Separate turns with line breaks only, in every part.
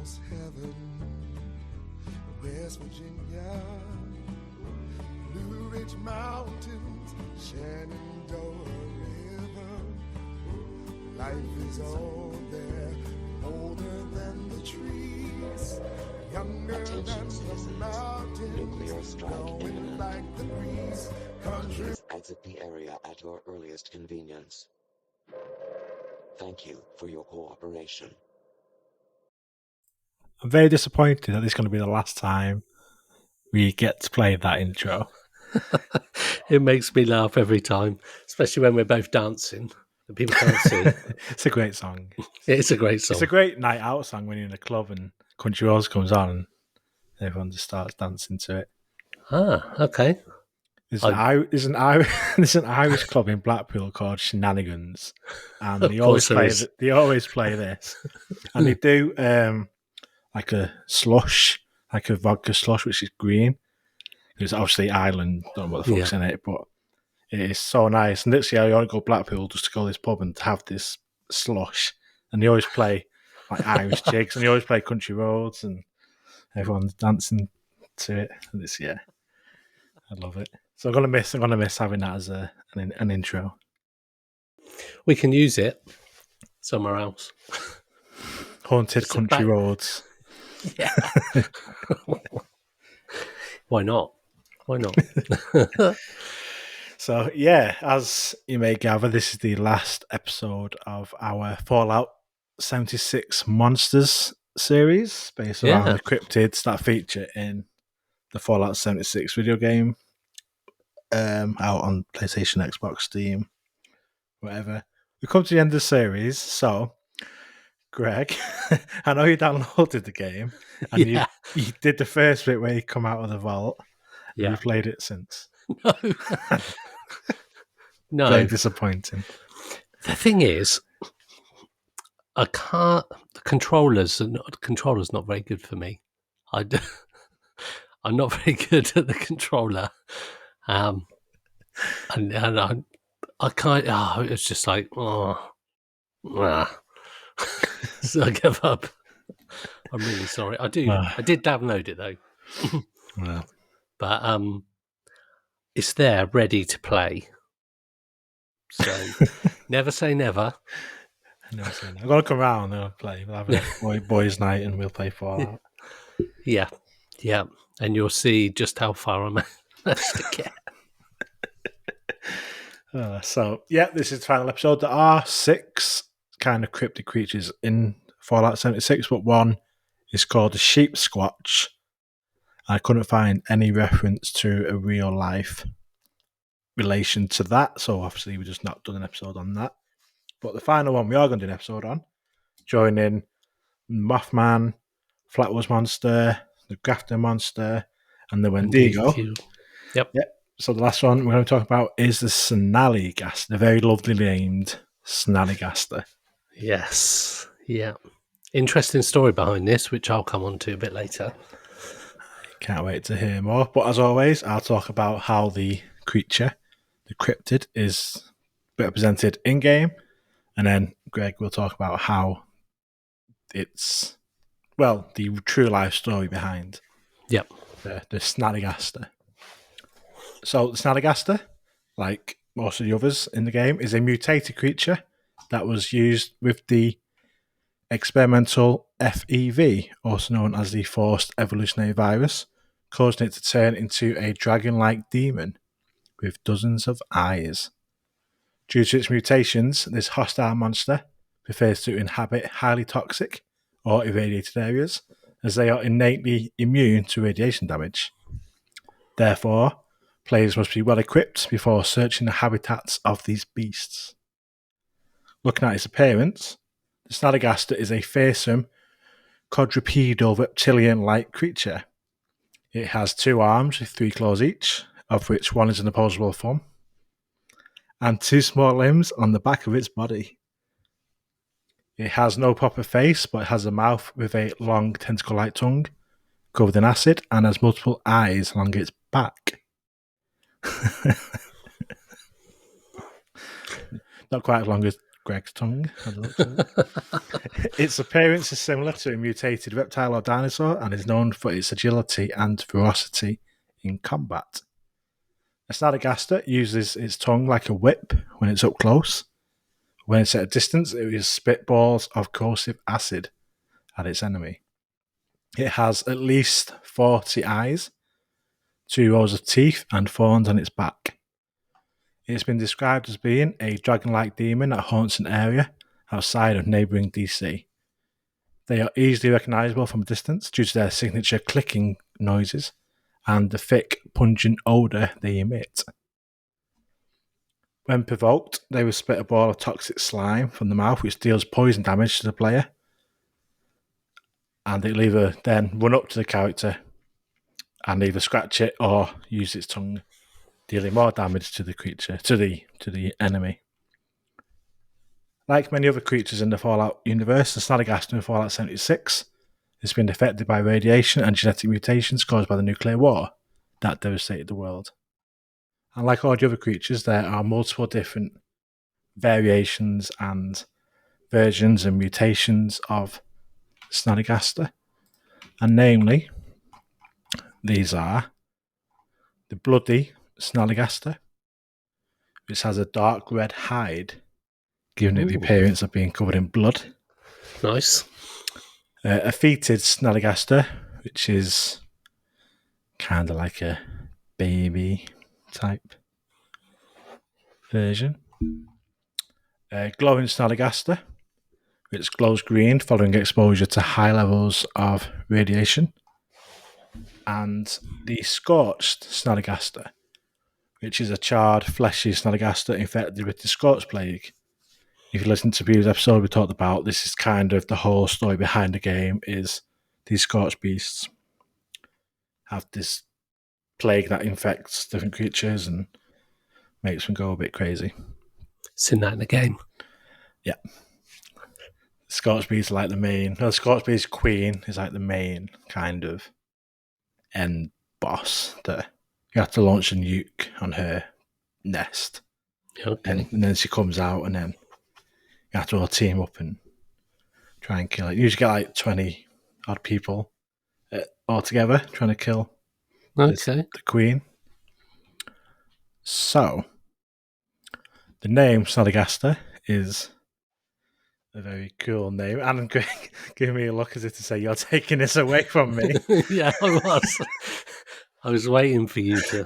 almost heaven. West Virginia, Blue Ridge Mountains, Shenandoah River. Life is all there, older than the trees, younger than the mountains,
Nuclear strike
blowing
imminent.
like the breeze. Country.
Please exit the area at your earliest convenience. Thank you for your cooperation.
I'm very disappointed that this is going to be the last time we get to play that intro.
It makes me laugh every time, especially when we're both dancing and people can't see.
It's a great song.
It's a great song.
It's a great night out song when you're in a club and Country Roads comes on and everyone just starts dancing to it.
Ah, okay.
There's an Irish club in Blackpool called Shenanigans, and they always play this, and they do like a slush, like a vodka slush, which is green. It's obviously Ireland, don't know what the fuck's in it, but it is so nice. And literally, I only go to Blackpool just to go to this pub and to have this slush, and they always play like Irish jigs, and they always play Country Roads, and everyone's dancing to it. And it's I love it. So I'm gonna miss having that as an intro.
We can use it somewhere else.
Haunted Country Roads.
Yeah. Why not? Why not?
So yeah, as you may gather, this is the last episode of our Fallout 76 Monsters series, based around the cryptids that feature in the Fallout 76 video game, out on PlayStation, Xbox, Steam, whatever. We come to the end of the series, so Greg, I know you downloaded the game and you did the first bit where you come out of the vault. Yeah, you played it since.
No, no,
very disappointing.
The thing is, I can't. The controller's not very good for me. I'm not very good at the controller. And I can't. Oh, it's just like, so I give up. I'm really sorry. I did download it though.
Well,
but it's there, ready to play. So never say never.
Never say never. I've got to come around and I'll play. We'll have a boys' night and we'll play Fallout.
Yeah. And you'll see just how far I'm managed to get.
This is the final episode. There are 6 kind of cryptid creatures in Fallout 76, but one is called the Sheep Squatch. I couldn't find any reference to a real life relation to that, so obviously we've just not done an episode on that. But the final one we are going to do an episode on, joining Mothman, Flatwoods Monster, the Grafton Monster, and the Wendigo.
Yep.
So the last one we're going to talk about is the Snallygaster, the very lovely named Snallygaster.
Yes. Yeah. Interesting story behind this, which I'll come on to a bit later.
Can't wait to hear more. But as always, I'll talk about how the creature, the cryptid, is represented in-game. And then Greg will talk about how it's, the true life story behind the Snallygaster. So the Snallygaster, like most of the others in the game, is a mutated creature that was used with the experimental FEV, also known as the Forced Evolutionary Virus, causing it to turn into a dragon-like demon with dozens of eyes. Due to its mutations, this hostile monster prefers to inhabit highly toxic or irradiated areas, as they are innately immune to radiation damage. Therefore, players must be well equipped before searching the habitats of these beasts. Looking at its appearance, the Snallygaster is a fearsome, quadrupedal reptilian-like creature. It has 2 arms with 3 claws each, of which one is an opposable thumb, and 2 small limbs on the back of its body. It has no proper face, but it has a mouth with a long tentacle-like tongue, covered in acid, and has multiple eyes along its back. Not quite as long as Greg's tongue. By the looks of it. Its appearance is similar to a mutated reptile or dinosaur and is known for its agility and ferocity in combat. A Snallygaster uses its tongue like a whip when it's up close. When it's at a distance, it will spit balls of corrosive acid at its enemy. It has at least 40 eyes, 2 rows of teeth, and thorns on its back. It's been described as being a dragon-like demon that haunts an area outside of neighbouring DC. They are easily recognisable from a distance due to their signature clicking noises and the thick, pungent odour they emit. When provoked, they will spit a ball of toxic slime from the mouth which deals poison damage to the player. And it'll either then run up to the character and either scratch it or use its tongue, dealing more damage to the creature, to the enemy. Like many other creatures in the Fallout universe, the Snallygaster in Fallout 76 has been affected by radiation and genetic mutations caused by the nuclear war that devastated the world. And like all the other creatures, there are multiple different variations and versions and mutations of Snallygaster. And namely, these are the bloody Snallygaster, which has a dark red hide, giving it the appearance of being covered in blood.
Nice.
A fetid Snallygaster, which is kind of like a baby type version. A glowing Snallygaster, which glows green following exposure to high levels of radiation. And the scorched Snallygaster, which is a charred, fleshy Snallygaster infected with the Scorch Plague. If you listen to the previous episode we talked about, this is kind of the whole story behind the game, is these Scorch Beasts have this plague that infects different creatures and makes them go a bit crazy.
Seen that in the game.
Yeah. Scorch Beast like the main... No, Scorch Beast Queen is like the main kind of end boss that you have to launch a nuke on her nest.
Okay.
And then she comes out and then you have to all team up and try and kill it. You usually get like 20 odd people all together trying to kill the queen. So, the name Snallygaster is a very cool name. And Greg giving me a look as if to say, you're taking this away from me.
Yeah, I was. I was waiting for you to...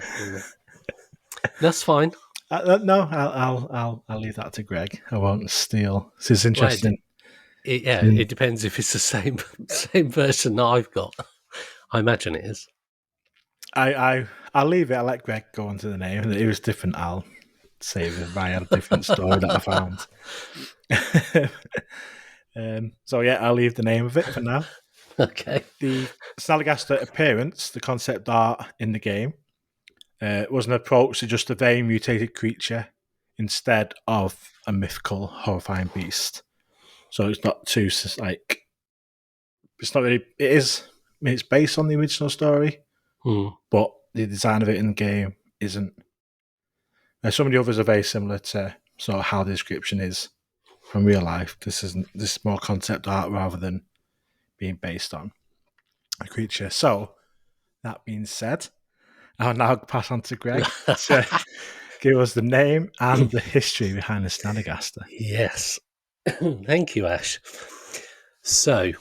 That's fine.
No, I'll leave that to Greg. I won't steal. This is interesting.
It depends if it's the same version that I've got. I imagine it is.
I'll leave it. I'll let Greg go on to the name. If it was different, I'll save it. I had a different story that I found. So yeah, I'll leave the name of it for now.
Okay.
The Snallygaster appearance, the concept art in the game, was an approach to just a very mutated creature instead of a mythical, horrifying beast. So it's not too like. It's not really. It is. I mean, it's based on the original story, but the design of it in the game isn't. Some of the others are very similar to sort of how the description is from real life. This is more concept art rather than being based on a creature. So that being said, I'll now pass on to Greg to give us the name and the history behind the Snallygaster.
Yes. Thank you, Ash. So,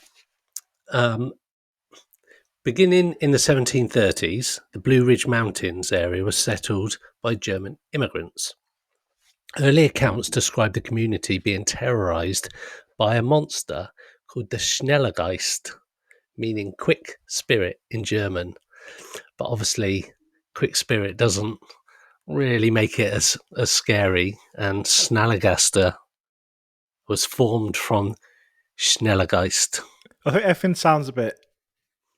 beginning in the 1730s, the Blue Ridge Mountains area was settled by German immigrants. Early accounts describe the community being terrorized by a monster called the Snallygeist, meaning quick spirit in German. But obviously, quick spirit doesn't really make it as scary, and Snallygaster was formed from Snallygeist.
I think everything sounds a bit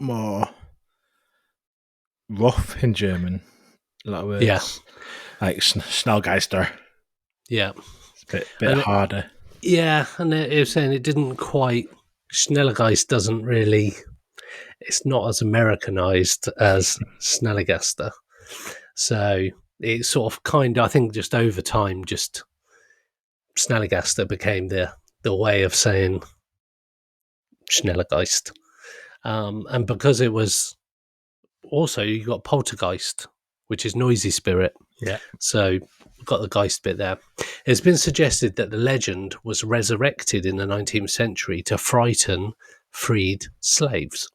more rough in German. A lot of words.
Yeah.
Like Snallygaster.
Yeah.
It's a bit harder.
Yeah, and it was saying it didn't quite... Snallygeist doesn't really... It's not as Americanized as Snallygaster. So it sort of I think just over time just Snallygaster became the way of saying Snallygeist. And because it was also, you got poltergeist, which is noisy spirit.
Yeah.
So we've got the geist bit there. It's been suggested that the legend was resurrected in the 19th century to frighten freed slaves.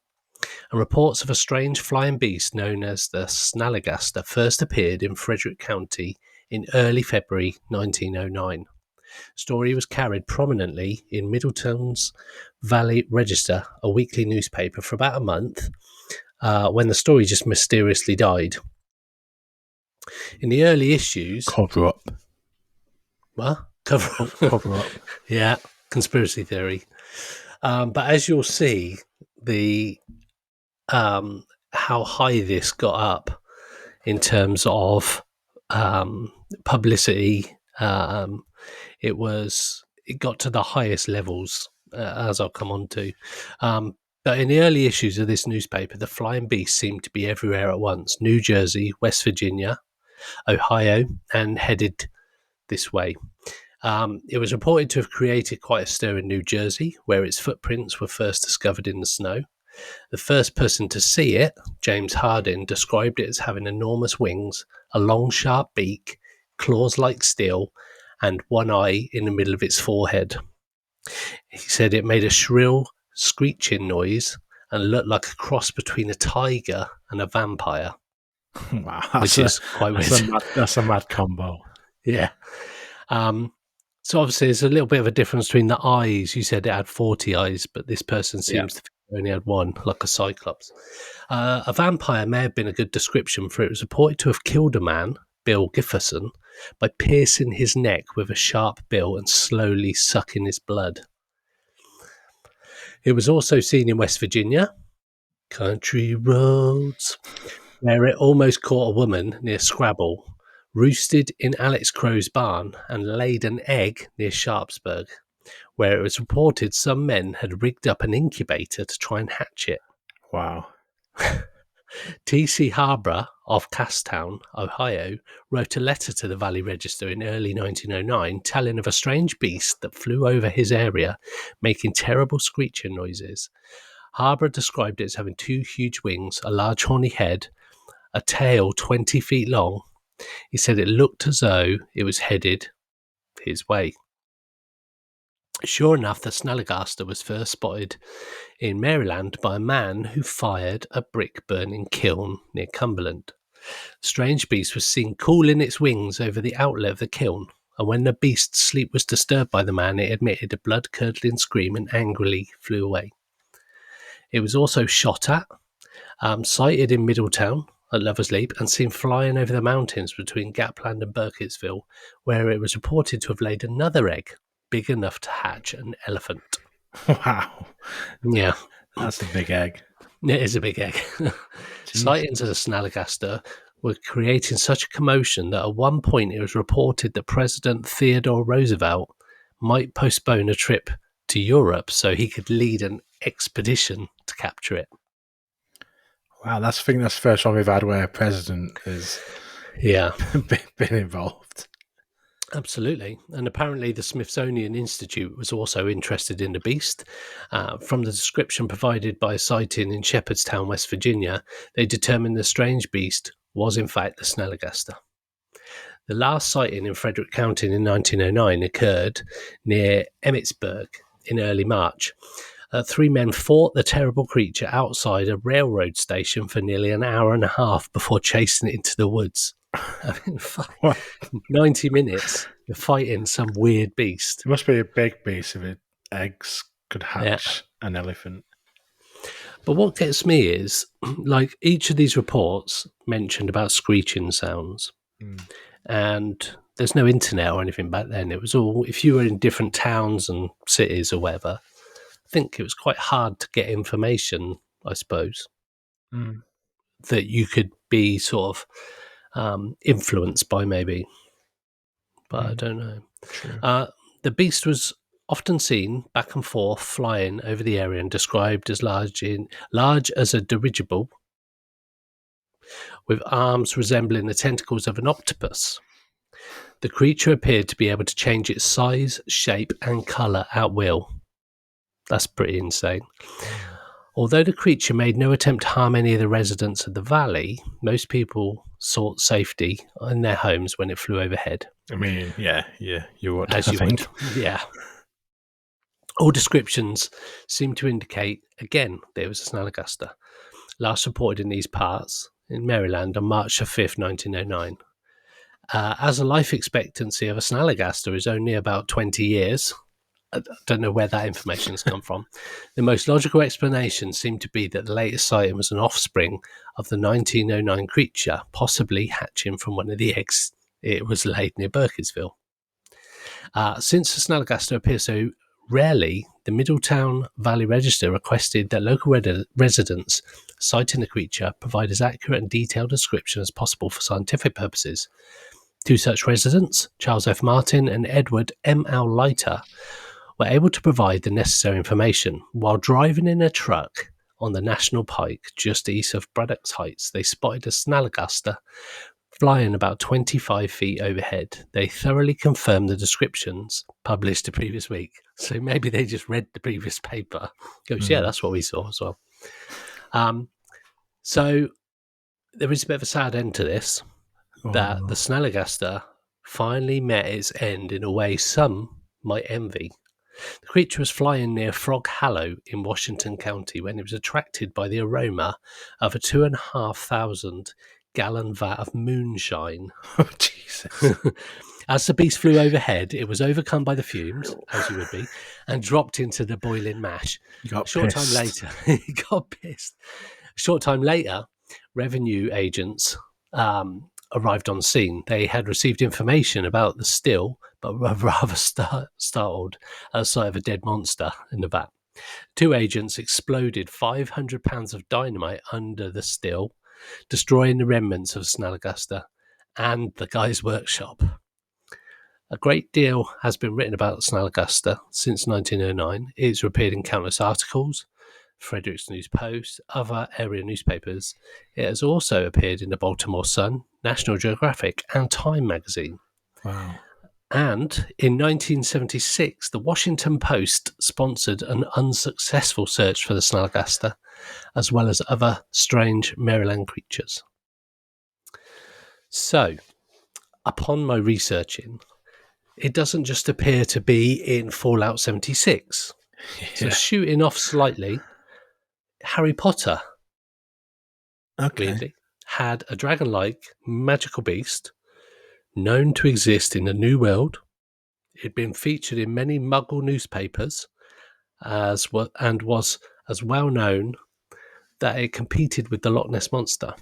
And reports of a strange flying beast known as the Snallygaster first appeared in Frederick County in early February 1909. Story was carried prominently in Middleton's Valley Register, a weekly newspaper, for about a month, when the story just mysteriously died. In the early issues...
Cover up.
What? Cover
up.
Yeah, conspiracy theory. But as you'll see, the how high this got up in terms of publicity, it got to the highest levels, as I'll come on to. But in the early issues of this newspaper, the flying beast seemed to be everywhere at once: New Jersey, West Virginia, Ohio, and headed this way. It was reported to have created quite a stir in New Jersey, where its footprints were first discovered in the snow. The first person to see it, James Hardin, described it as having enormous wings, a long, sharp beak, claws like steel, and one eye in the middle of its forehead. He said it made a shrill, screeching noise and looked like a cross between a tiger and a vampire.
Wow,
which is quite weird.
That's a mad combo.
Yeah. So obviously there's a little bit of a difference between the eyes. You said it had 40 eyes, but this person seems to only had one, like a cyclops. A vampire may have been a good description, for it was reported to have killed a man, Bill Gifferson, by piercing his neck with a sharp bill and slowly sucking his blood. It was also seen in West Virginia, country roads, where it almost caught a woman near Scrabble, roosted in Alex Crow's barn, and laid an egg near Sharpsburg, where it was reported some men had rigged up an incubator to try and hatch it.
Wow.
T.C. Harborough of Casstown, Ohio, wrote a letter to the Valley Register in early 1909 telling of a strange beast that flew over his area, making terrible screeching noises. Harborough described it as having two huge wings, a large horny head, a tail 20 feet long. He said it looked as though it was headed his way. Sure enough, the Snallygaster was first spotted in Maryland by a man who fired a brick-burning kiln near Cumberland. The strange beast was seen cooling its wings over the outlet of the kiln, and when the beast's sleep was disturbed by the man, it emitted a blood-curdling scream and angrily flew away. It was also shot at, sighted in Middletown at Lover's Leap, and seen flying over the mountains between Gapland and Burkittsville, where it was reported to have laid another egg big enough to hatch an elephant.
Wow.
Yeah.
That's a big egg.
It is a big egg. Sightings of the Snallygaster were creating such a commotion that at one point it was reported that President Theodore Roosevelt might postpone a trip to Europe so he could lead an expedition to capture it.
Wow, I think that's the first one we've had where a president has been involved.
Absolutely. And apparently the Smithsonian Institute was also interested in the beast. From the description provided by a sighting in Shepherdstown, West Virginia, they determined the strange beast was in fact the Snallygaster. The last sighting in Frederick County in 1909 occurred near Emmitsburg in early March. 3 men fought the terrible creature outside a railroad station for nearly an hour and a half before chasing it into the woods. I mean, 90 minutes, you're fighting some weird beast.
It must be a big beast if eggs could hatch an elephant.
But what gets me is, like, each of these reports mentioned about screeching sounds. And there's no internet or anything back then. It was all, if you were in different towns and cities or whatever, I think it was quite hard to get information, I suppose, that you could be sort of influenced by, maybe, but I don't know. The beast was often seen back and forth flying over the area and described as large as a dirigible, with arms resembling the tentacles of an octopus. The creature appeared to be able to change its size, shape, and colour at will. That's pretty insane. Although the creature made no attempt to harm any of the residents of the valley, most people sought safety in their homes when it flew overhead.
I mean, yeah, you would.
As
I
you
think.
would, yeah. All descriptions seem to indicate, again, there was a Snallygaster, last reported in these parts in Maryland on March 5th, 1909. As a life expectancy of a Snallygaster is only about 20 years, I don't know where that information has come from. The most logical explanation seemed to be that the latest sighting was an offspring of the 1909 creature, possibly hatching from one of the eggs it was laid near Burkittsville. Since the Snallygaster appears so rarely, the Middletown Valley Register requested that local residents sighting the creature provide as accurate and detailed description as possible for scientific purposes. Two such residents, Charles F. Martin and Edward M. L. Leiter, were able to provide the necessary information. While driving in a truck on the National Pike just east of Braddock's Heights, they spotted a Snallygaster flying about 25 feet overhead. They thoroughly confirmed the descriptions published the previous week. So maybe they just read the previous paper. Goes, yeah, that's what we saw as well. So there is a bit of a sad end to this, that the Snallygaster finally met its end in a way some might envy. The creature was flying near Frog Hollow in Washington County when it was attracted by the aroma of a 2,500 gallon vat of moonshine.
Oh, Jesus.
As the beast flew overhead, it was overcome by the fumes, as you would be, and dropped into the boiling mash.
You got
Short
pissed.
time later, he got pissed. A short time later, revenue agents arrived on scene. They had received information about the still, but were rather startled at the sight of a dead monster in the vat. Two agents exploded 500 pounds of dynamite under the still, destroying the remnants of Snallygaster and the guy's workshop. A great deal has been written about Snallygaster since 1909. It's appeared in countless articles, Frederick's News Post, other area newspapers. It has also appeared in the Baltimore Sun, National Geographic, and Time magazine.
Wow.
And in 1976, the Washington Post sponsored an unsuccessful search for the Snallygaster, as well as other strange Maryland creatures. So, upon my researching, it doesn't just appear to be in Fallout 76. So, shooting off slightly, Harry Potter, weirdly, had a dragon-like magical beast known to exist in the New World. It'd been featured in many Muggle newspapers and was as well known that it competed with the Loch Ness Monster.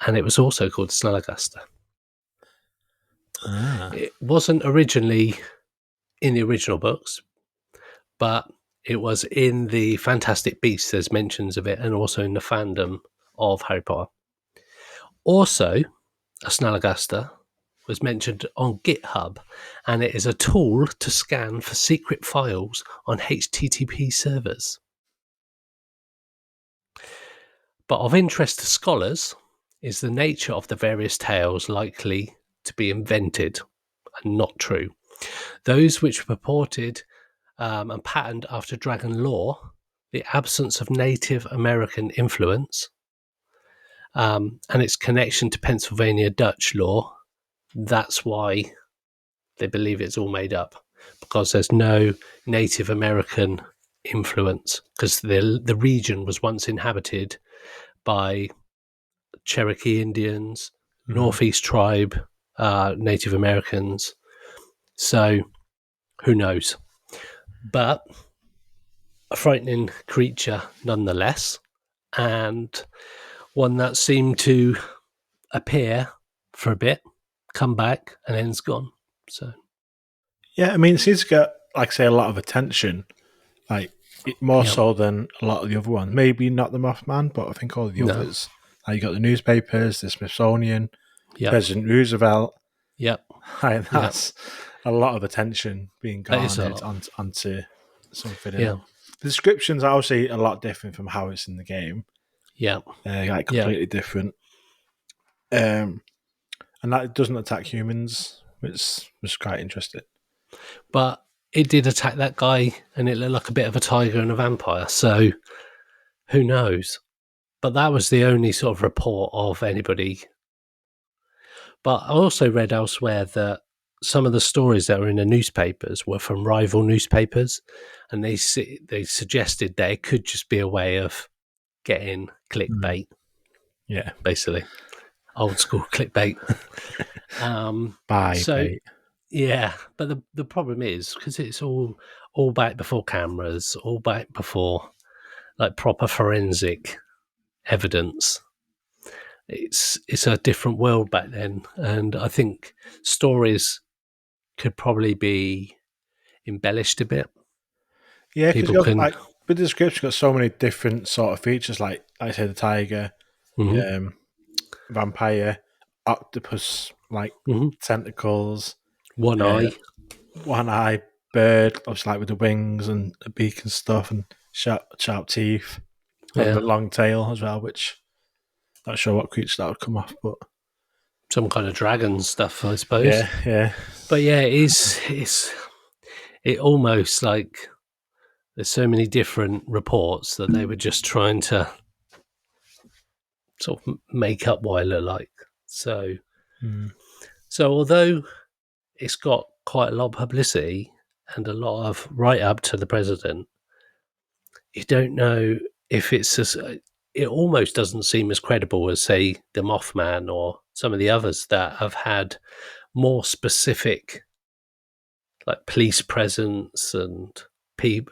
And it was also called Snallygaster. It wasn't originally in the original books, but it was in the Fantastic Beasts. There's mentions of it, and also in the fandom of Harry Potter. Also, a Snallygaster was mentioned on GitHub, and it is a tool to scan for secret files on HTTP servers. But of interest to scholars is the nature of the various tales likely to be invented and not true. Those which were purported and patterned after dragon lore, the absence of Native American influence, and its connection to Pennsylvania Dutch lore, that's why they believe it's all made up, because there's no Native American influence, because the region was once inhabited by Cherokee Indians, Northeast tribe, Native Americans. So who knows? But a frightening creature nonetheless, and one that seemed to appear for a bit, come back, and then's gone. So
yeah, I mean, it seems to get, like I say, a lot of attention, like more
Yep.
so than a lot of the other ones. Maybe not the Mothman, but I think all the others. Like you got the newspapers, the Smithsonian, President Roosevelt.
Yep.
And that's a lot of attention being
That is a
garnered
lot.
onto something.
Yeah.
The descriptions are obviously a lot different from how it's in the game.
Yeah.
Like completely different. And that doesn't attack humans, which was quite interesting.
But it did attack that guy, and it looked like a bit of a tiger and a vampire. So who knows? But that was the only sort of report of anybody. But I also read elsewhere that some of the stories that were in the newspapers were from rival newspapers, and they suggested that it could just be a way of getting clickbait,
Yeah.
basically old school clickbait.
Bye,
So
bait.
yeah, but the problem is because it's all back before cameras, all back before like proper forensic evidence. It's a different world back then, and I think stories could probably be embellished a bit.
Yeah, because
People
you got
can,
like with the scripts, you've got so many different sort of features, like I say, the tiger,
Mhm,
vampire, octopus, like
mhm.
tentacles,
One
uh,
eye,
one eye bird, obviously like with the wings and a beak and stuff, and sharp teeth, and
yeah,
the long tail as well. Which not sure what creature that would come off, but
some kind of dragon stuff, I suppose.
yeah.
But yeah, it almost like there's so many different reports that they were just trying to sort of make up what it looked like. So,
Mm.
so although it's got quite a lot of publicity and a lot of write up to the president, you don't know if it's as, it almost doesn't seem as credible as, say, the Mothman or some of the others that have had more specific, like police presence and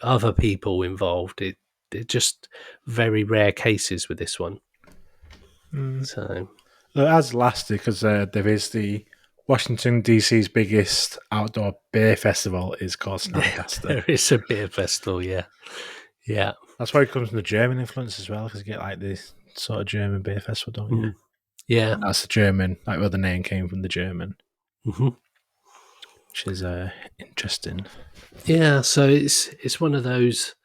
other people involved. It just very rare cases with this one. So
So it has lasted because there is the Washington DC's biggest outdoor beer festival is called Snallygaster.
there is a beer festival, yeah.
That's why it comes from the German influence as well, because you get like this sort of German beer festival, don't you?
Mm. Yeah.
And that's the German, like where the name came from, the German,
Hmm.
which is interesting.
Yeah, so it's one of those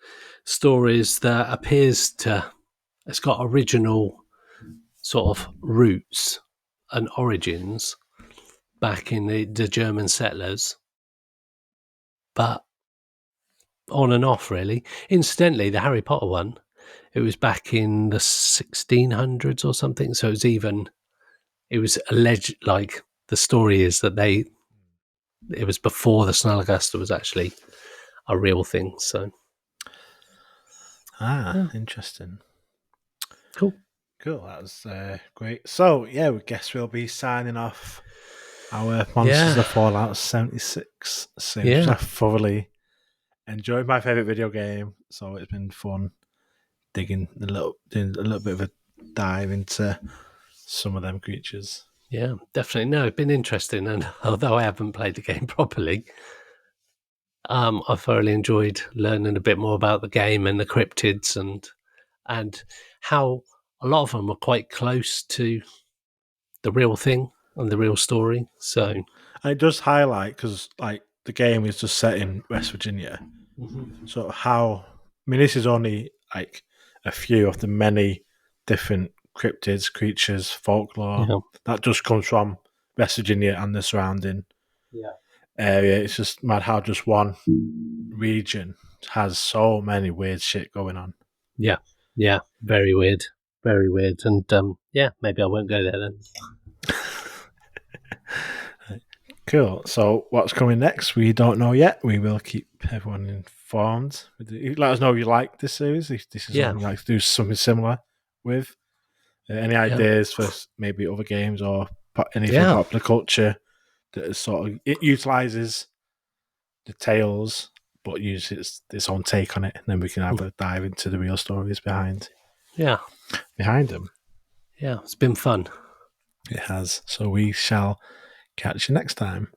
stories that appears to, it's got original sort of roots and origins back in the German settlers, but on and off really. Incidentally, the Harry Potter one, it was back in the 1600s or something, so it was alleged, like the story is that it was before the Snallygaster was actually a real thing. So yeah,
Interesting.
cool.
Cool, that was great. So, yeah, we guess we'll be signing off our Monsters of
Yeah,
the Fallout 76 series.
yeah,
I thoroughly enjoyed my favourite video game, so it's been fun doing a little bit of a dive into some of them creatures.
yeah, definitely. No, it's been interesting, and although I haven't played the game properly, I thoroughly enjoyed learning a bit more about the game and the cryptids and how a lot of them are quite close to the real thing and the real story. So,
And it does highlight, because like the game is just set in West Virginia, so how, I mean, this is only like a few of the many different cryptids, creatures, folklore
yeah,
that just comes from West Virginia and the surrounding
yeah,
area. It's just mad how just one region has so many weird shit going on.
yeah, yeah, very weird, very weird. And yeah, maybe I won't go there then.
Cool. So what's coming next? We don't know yet. We will keep everyone informed. Let us know if you like this series. If this is
Yeah.
something you like to do something similar with. Any ideas for maybe other games or anything
Yeah.
popular culture that is sort of, it utilizes the tales but uses its own take on it, and then we can have a dive into the real stories behind
Yeah,
them.
yeah, it's been fun.
It has. So we shall catch you next time.